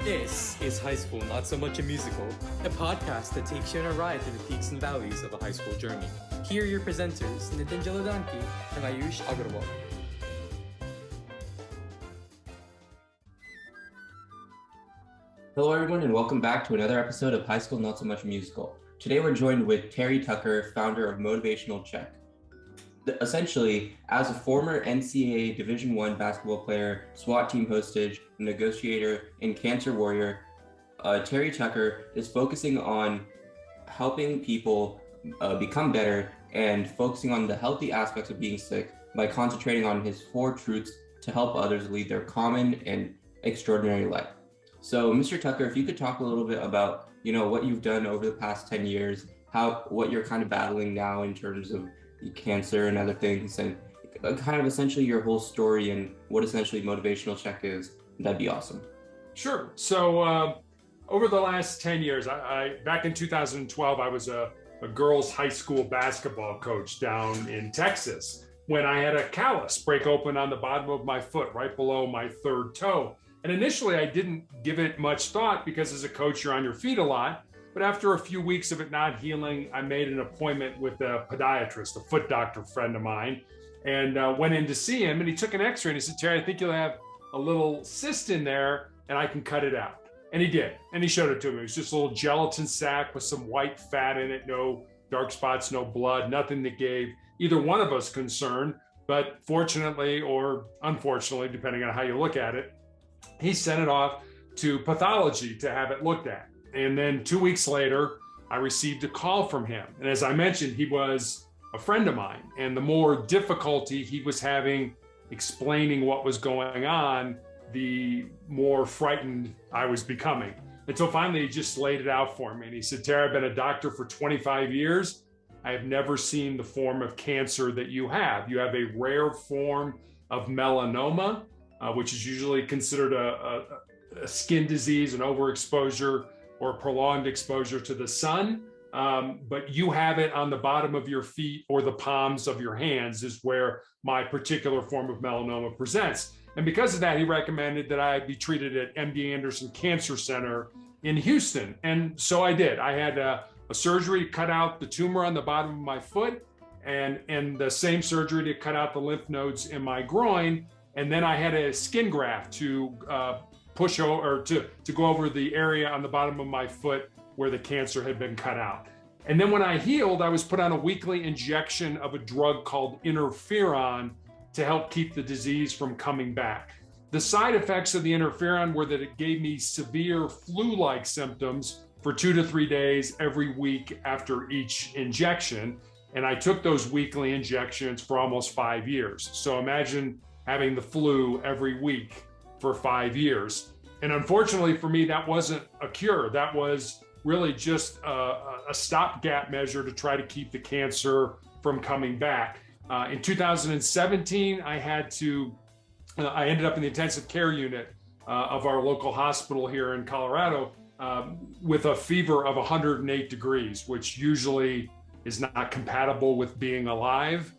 This is High School Not So Much a Musical, a podcast that takes you on a ride through the peaks and valleys of a high school journey. Here are your presenters, Nitin Jaladanki and Ayush Agarwal. Hello everyone and welcome back to another episode of High School Not So Much Musical. Today we're joined with Terry Tucker, founder of Motivational Check. Essentially, as a former NCAA Division I basketball player, SWAT team hostage, negotiator, and cancer warrior, Terry Tucker is focusing on helping people become better and focusing on the healthy aspects of being sick by concentrating on his 4 truths to help others lead their common and extraordinary life. So, Mr. Tucker, if you could talk a little bit about, what you've done over the past 10 years, what you're kind of battling now in terms of cancer and other things, and kind of essentially your whole story and what essentially Motivational Check is, that'd be awesome. Sure. So over the last 10 years, I back in 2012, I was a girls' high school basketball coach down in Texas when I had a callus break open on the bottom of my foot, right below my 3rd toe. And initially, I didn't give it much thought because as a coach, you're on your feet a lot. But after a few weeks of it not healing, I made an appointment with a podiatrist, a foot doctor friend of mine, and went in to see him. And he took an x-ray and he said, Terry, I think you'll have a little cyst in there and I can cut it out. And he did. And he showed it to me. It was just a little gelatin sac with some white fat in it, no dark spots, no blood, nothing that gave either one of us concern. But fortunately or unfortunately, depending on how you look at it, he sent it off to pathology to have it looked at. And then 2 weeks later, I received a call from him. And as I mentioned, he was a friend of mine. And the more difficulty he was having explaining what was going on, the more frightened I was becoming. Until finally, he just laid it out for me. And he said, Terry, I've been a doctor for 25 years. I have never seen the form of cancer that you have. You have a rare form of melanoma, which is usually considered a skin disease, an overexposure or prolonged exposure to the sun. But you have it on the bottom of your feet or the palms of your hands is where my particular form of melanoma presents. And because of that, he recommended that I be treated at MD Anderson Cancer Center in Houston. And so I did. I had a surgery to cut out the tumor on the bottom of my foot and the same surgery to cut out the lymph nodes in my groin. And then I had a skin graft to push over, or to go over the area on the bottom of my foot where the cancer had been cut out. And then when I healed, I was put on a weekly injection of a drug called interferon to help keep the disease from coming back. The side effects of the interferon were that it gave me severe flu-like symptoms for 2 to 3 days every week after each injection. And I took those weekly injections for almost 5 years. So imagine having the flu every week for 5 years. And unfortunately for me, that wasn't a cure. That was really just a stopgap measure to try to keep the cancer from coming back. In 2017, I ended up in the intensive care unit of our local hospital here in Colorado with a fever of 108 degrees, which usually is not compatible with being alive.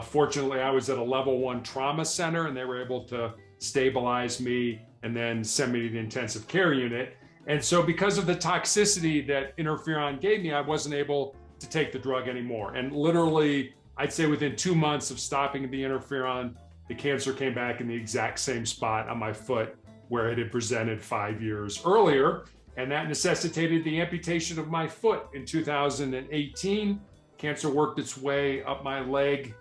Fortunately, I was at a level 1 trauma center and they were able to stabilize me and then send me to the intensive care unit. And so because of the toxicity that interferon gave me, I wasn't able to take the drug anymore. And literally, I'd say within 2 months of stopping the interferon, the cancer came back in the exact same spot on my foot where it had presented 5 years earlier. And that necessitated the amputation of my foot in 2018. Cancer worked its way up my leg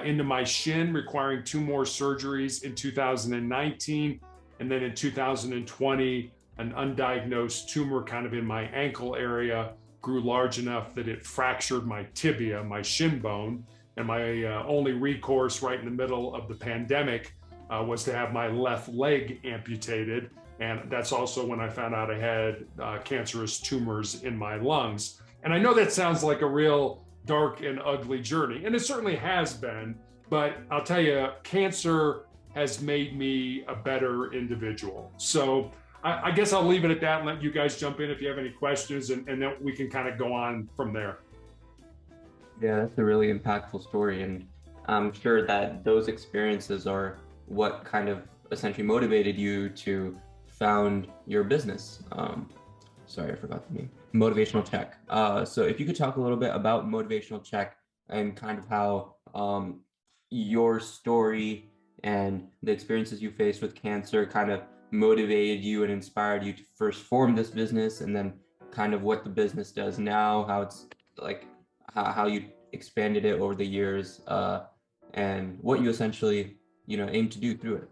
into my shin, requiring 2 more surgeries in 2019. And then in 2020, an undiagnosed tumor kind of in my ankle area grew large enough that it fractured my tibia, my shin bone. And my only recourse right in the middle of the pandemic was to have my left leg amputated. And that's also when I found out I had cancerous tumors in my lungs. And I know that sounds like a real dark and ugly journey, and it certainly has been, but I'll tell you, cancer has made me a better individual. So I guess I'll leave it at that and let you guys jump in if you have any questions, and then we can kind of go on from there. Yeah, that's a really impactful story. And I'm sure that those experiences are what kind of essentially motivated you to found your business. Sorry, I forgot the name. Motivational Check. So if you could talk a little bit about Motivational Check and kind of how your story and the experiences you faced with cancer kind of motivated you and inspired you to first form this business, and then kind of what the business does now, how it's like how you expanded it over the years, and what you essentially aim to do through it.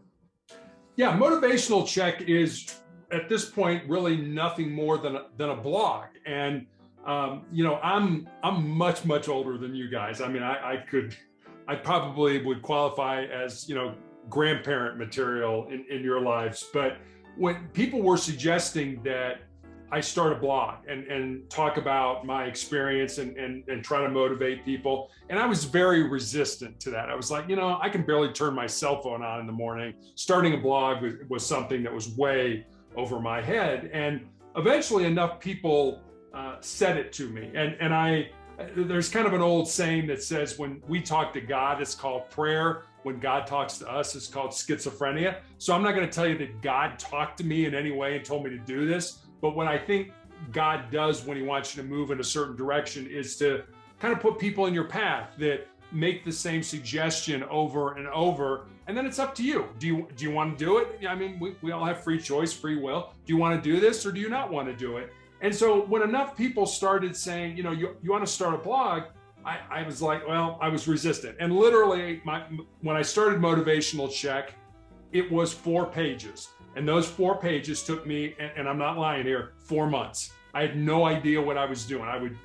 Yeah, Motivational Check is at this point really nothing more than a blog. And I'm much older than you guys. I mean, I probably would qualify as grandparent material in your lives. But when people were suggesting that I start a blog and talk about my experience and try to motivate people, and I was very resistant to that. I was like, I can barely turn my cell phone on in the morning. Starting a blog was something that was way over my head. And eventually enough people said it to me. And there's kind of an old saying that says, when we talk to God, it's called prayer. When God talks to us, it's called schizophrenia. So I'm not going to tell you that God talked to me in any way and told me to do this. But what I think God does when he wants you to move in a certain direction is to kind of put people in your path that make the same suggestion over and over. And then it's up to you. Do you want to do it? I mean, we all have free choice, free will. Do you want to do this or do you not want to do it? And so when enough people started saying, you want to start a blog, I was like, well, I was resistant. And literally when I started Motivational Check, it was 4 pages. And those 4 pages took me, and I'm not lying here, 4 months. I had no idea what I was doing. I would,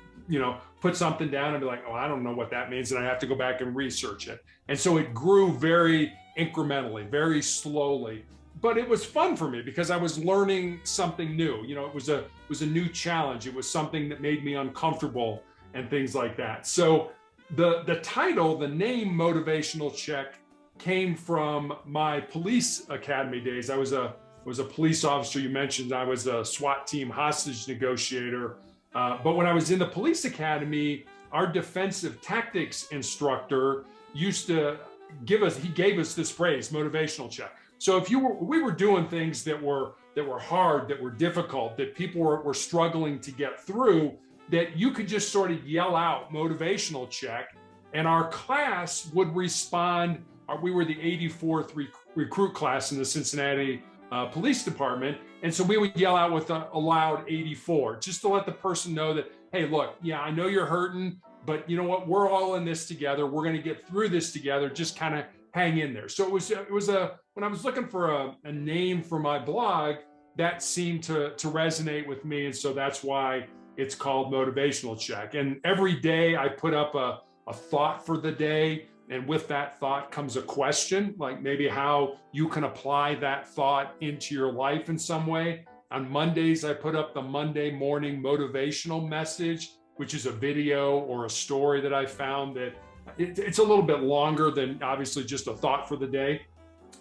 put something down and be like, oh, I don't know what that means. And I have to go back and research it. And so it grew very incrementally, very slowly. But it was fun for me because I was learning something new. It was a new challenge. It was something that made me uncomfortable and things like that. So the title, the name Motivational Check, came from my police academy days. I was a police officer. You mentioned I was a SWAT team hostage negotiator. But when I was in the police academy, our defensive tactics instructor used to gave us this phrase, Motivational Check. So if we were doing things that were hard, that were difficult, that people were struggling to get through, that you could just sort of yell out Motivational Check, and our class would respond. We were the 84th recruit class in the Cincinnati Police Department. And so we would yell out with a loud 84, just to let the person know that, hey, look, yeah, I know you're hurting, but you know what? We're all in this together. We're going to get through this together. Just kind of hang in there. So it was when I was looking for a name for my blog, that seemed to resonate with me. And so that's why it's called Motivational Check. And every day I put up a thought for the day. And with that thought comes a question, like maybe how you can apply that thought into your life in some way. On Mondays, I put up the Monday morning motivational message, which is a video or a story that I found that it's a little bit longer than obviously just a thought for the day,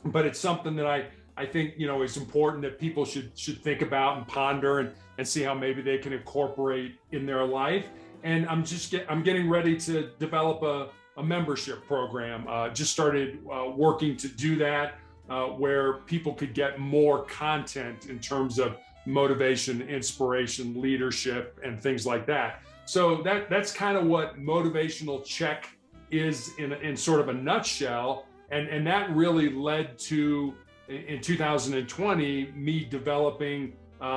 but it's something that I think, is important that people should think about and ponder and see how maybe they can incorporate in their life. And I'm getting ready to develop a membership program. Just started working to do that, where people could get more content in terms of motivation, inspiration, leadership, and things like that. So that's kind of what Motivational Check is in sort of a nutshell. And that really led to, in 2020, me developing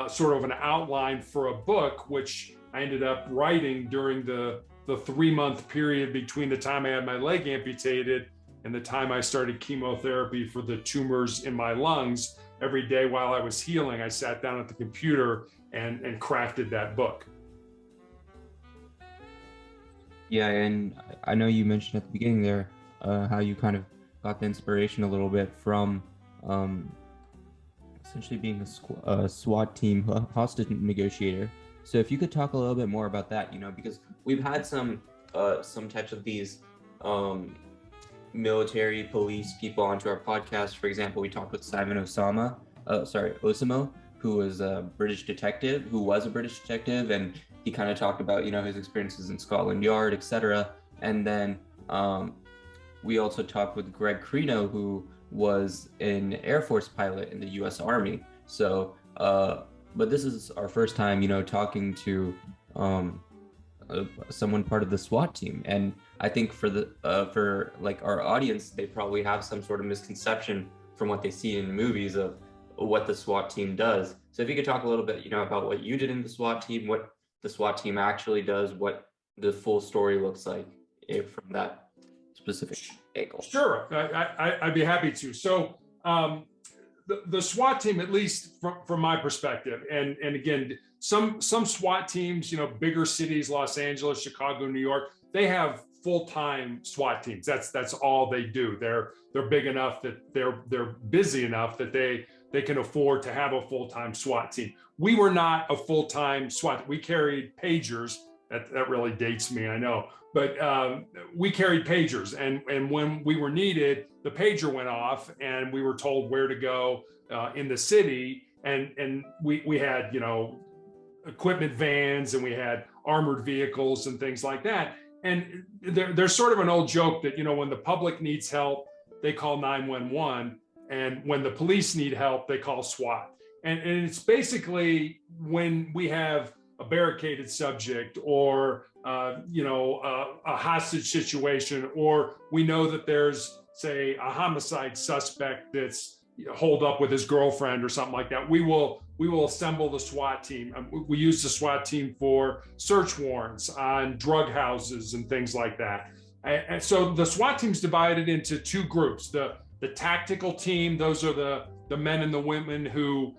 sort of an outline for a book, which I ended up writing during the 3-month period between the time I had my leg amputated and the time I started chemotherapy for the tumors in my lungs. Every day while I was healing, I sat down at the computer and crafted that book. Yeah, and I know you mentioned at the beginning there how you kind of got the inspiration a little bit from essentially being a SWAT team hostage negotiator. So if you could talk a little bit more about that, because we've had some types of these military police people onto our podcast. For example, we talked with Simon Osamo, who was a British detective, and he kind of talked about, his experiences in Scotland Yard, etc. And then we also talked with Greg Crino, who was an Air Force pilot in the U.S. Army. So, but this is our first time, talking to someone part of the SWAT team, and I think for like our audience, they probably have some sort of misconception from what they see in movies of what the SWAT team does. So if you could talk a little bit, about what you did in the SWAT team, what the SWAT team actually does, what the full story looks like from that specific angle. Sure, I'd be happy to. So the SWAT team, at least from my perspective, and again, some SWAT teams, bigger cities, Los Angeles, Chicago, New York, they have full-time SWAT teams. That's all they do. They're big enough that they're busy enough that they can afford to have a full-time SWAT team. We were not a full-time SWAT. We carried pagers. That really dates me, I know. But we carried pagers, and when we were needed, the pager went off, and we were told where to go in the city. And we had equipment vans, and we had armored vehicles and things like that. And there's sort of an old joke that when the public needs help, they call 911, and when the police need help, they call SWAT. And it's basically when we have a barricaded subject, or a hostage situation, or we know that there's, say, a homicide suspect that's holed up with his girlfriend or something like that, we will assemble the SWAT team. We use the SWAT team for search warrants on drug houses and things like that. And so the SWAT team's divided into two groups. The tactical team, those are the men and the women who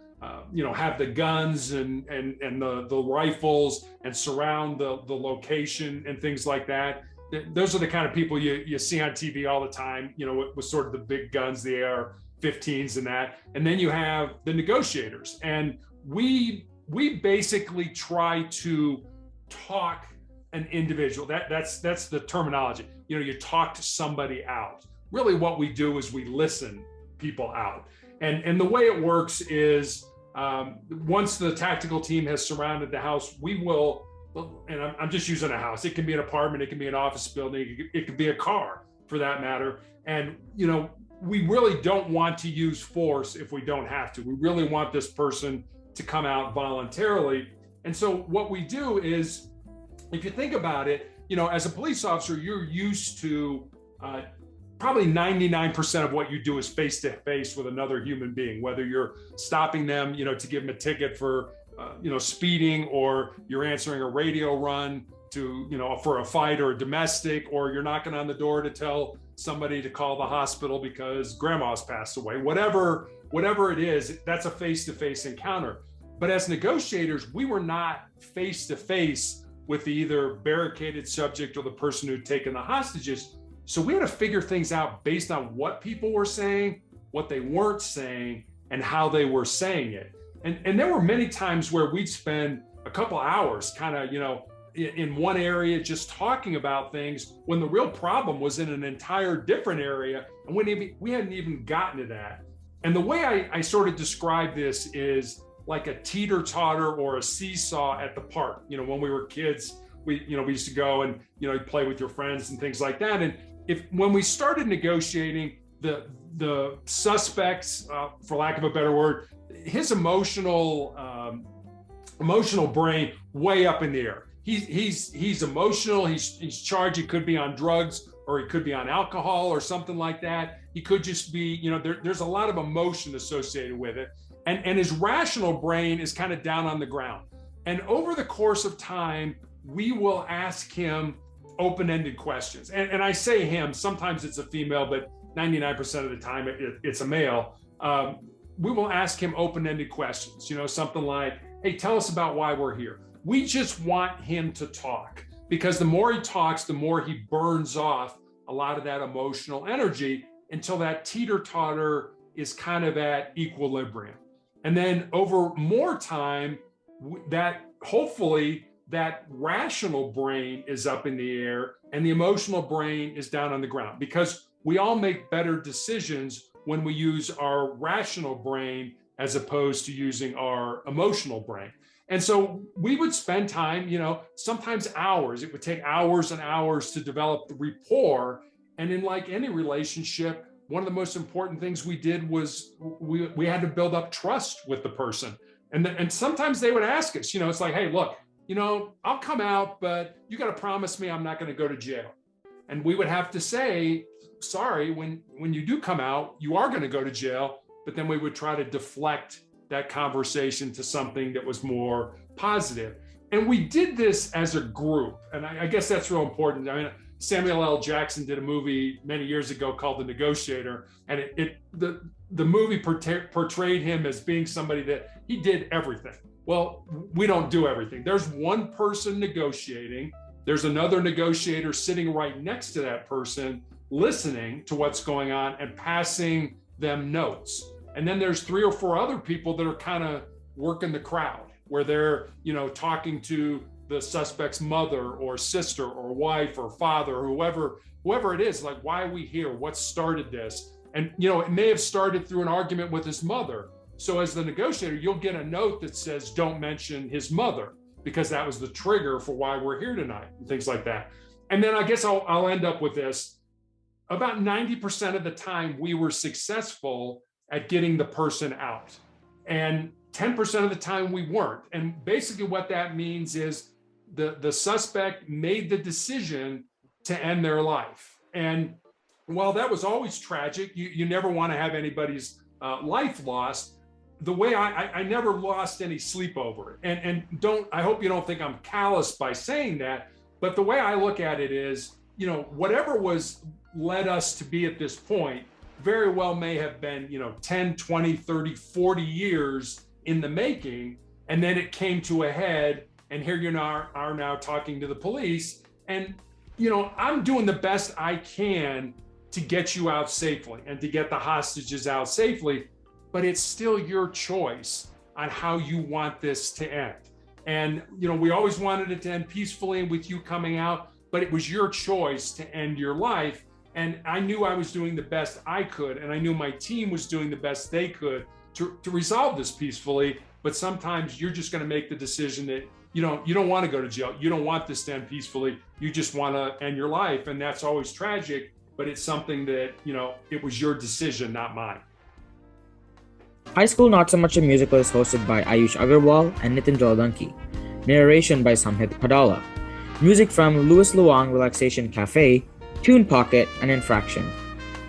have the guns and the rifles and surround the location and things like that. Those are the kind of people you see on TV all the time, with sort of the big guns, the AR-15s and that. And then you have the negotiators. And we basically try to talk an individual. That's the terminology. You talk to somebody out. Really what we do is we listen people out. And the way it works is once the tactical team has surrounded the house, we will, and I'm just using a house. It can be an apartment, it can be an office building, it could be a car for that matter. And, we really don't want to use force if we don't have to. We really want this person to come out voluntarily. And so what we do is, if you think about it, as a police officer, you're used to probably 99% of what you do is face to face with another human being, whether you're stopping them, to give them a ticket for, speeding, or you're answering a radio run to, for a fight or a domestic, or you're knocking on the door to tell somebody to call the hospital because grandma's passed away. Whatever it is, that's a face-to-face encounter. But as negotiators, we were not face-to-face with the either barricaded subject or the person who'd taken the hostages. So we had to figure things out based on what people were saying, what they weren't saying, and how they were saying it. And there were many times where we'd spend a couple hours kind of, in one area just talking about things, when the real problem was in an entire different area, and we hadn't even gotten to that. And the way I sort of describe this is like a teeter-totter or a seesaw at the park. When we were kids, we used to go and, play with your friends and things like that. And when we started negotiating, the suspects, for lack of a better word, his emotional brain way up in the air. He's emotional. He's charged. He could be on drugs, or he could be on alcohol or something like that. He could just be, there's a lot of emotion associated with it. And his rational brain is kind of down on the ground. And over the course of time, we will ask him open-ended questions. And I say him, sometimes it's a female, but 99% of the time it's a male. We will ask him open-ended questions, something like, hey, tell us about why we're here. We just want him to talk, because the more he talks, the more he burns off a lot of that emotional energy until that teeter-totter is kind of at equilibrium. And then over more time, that hopefully that rational brain is up in the air and the emotional brain is down on the ground, because we all make better decisions when we use our rational brain as opposed to using our emotional brain. And so we would spend time, sometimes hours. It would take hours and hours to develop the rapport. And in like any relationship, one of the most important things we did was we had to build up trust with the person. And sometimes they would ask us, it's like, hey, look, I'll come out, but you got to promise me I'm not going to go to jail. And we would have to say, sorry, when you do come out, you are going to go to jail. But then we would try to deflect that conversation to something that was more positive. And we did this as a group. And I guess that's real important. I mean, Samuel L. Jackson did a movie many years ago called The Negotiator. And the movie portrayed him as being somebody that he did everything. Well, we don't do everything. There's one person negotiating. There's another negotiator sitting right next to that person, listening to what's going on and passing them notes. And then there's 3 or 4 other people that are kind of working the crowd, where they're, talking to the suspect's mother or sister or wife or father or whoever it is, like, why are we here? What started this? And, it may have started through an argument with his mother. So as the negotiator, you'll get a note that says, don't mention his mother, because that was the trigger for why we're here tonight, and things like that. And then I guess I'll end up with this. About 90% of the time, we were successful at getting the person out. And 10% of the time we weren't. And basically what that means is the suspect made the decision to end their life. And while that was always tragic, you never want to have anybody's life lost. The way I never lost any sleep over it. And I hope you don't think I'm callous by saying that, but the way I look at it is, whatever led us to be at this point very well may have been, 10, 20, 30, 40 years in the making. And then it came to a head, and here you are now talking to the police. And, I'm doing the best I can to get you out safely and to get the hostages out safely, but it's still your choice on how you want this to end. And, we always wanted it to end peacefully and with you coming out, but it was your choice to end your life. And I knew I was doing the best I could, and I knew my team was doing the best they could to resolve this peacefully. But sometimes you're just going to make the decision that, you don't want to go to jail. You don't want this to end peacefully. You just want to end your life. And that's always tragic, but it's something that, it was your decision, not mine. High School Not So Much a Musical is hosted by Ayush Agarwal and Nitin Jaladanki. Narration by Samhit Padala. Music from Louis Luang Relaxation Cafe, Tune Pocket, and Infraction.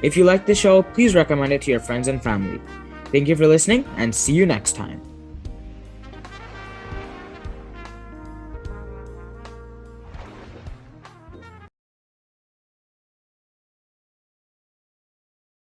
If you like the show, please recommend it to your friends and family. Thank you for listening, and see you next time.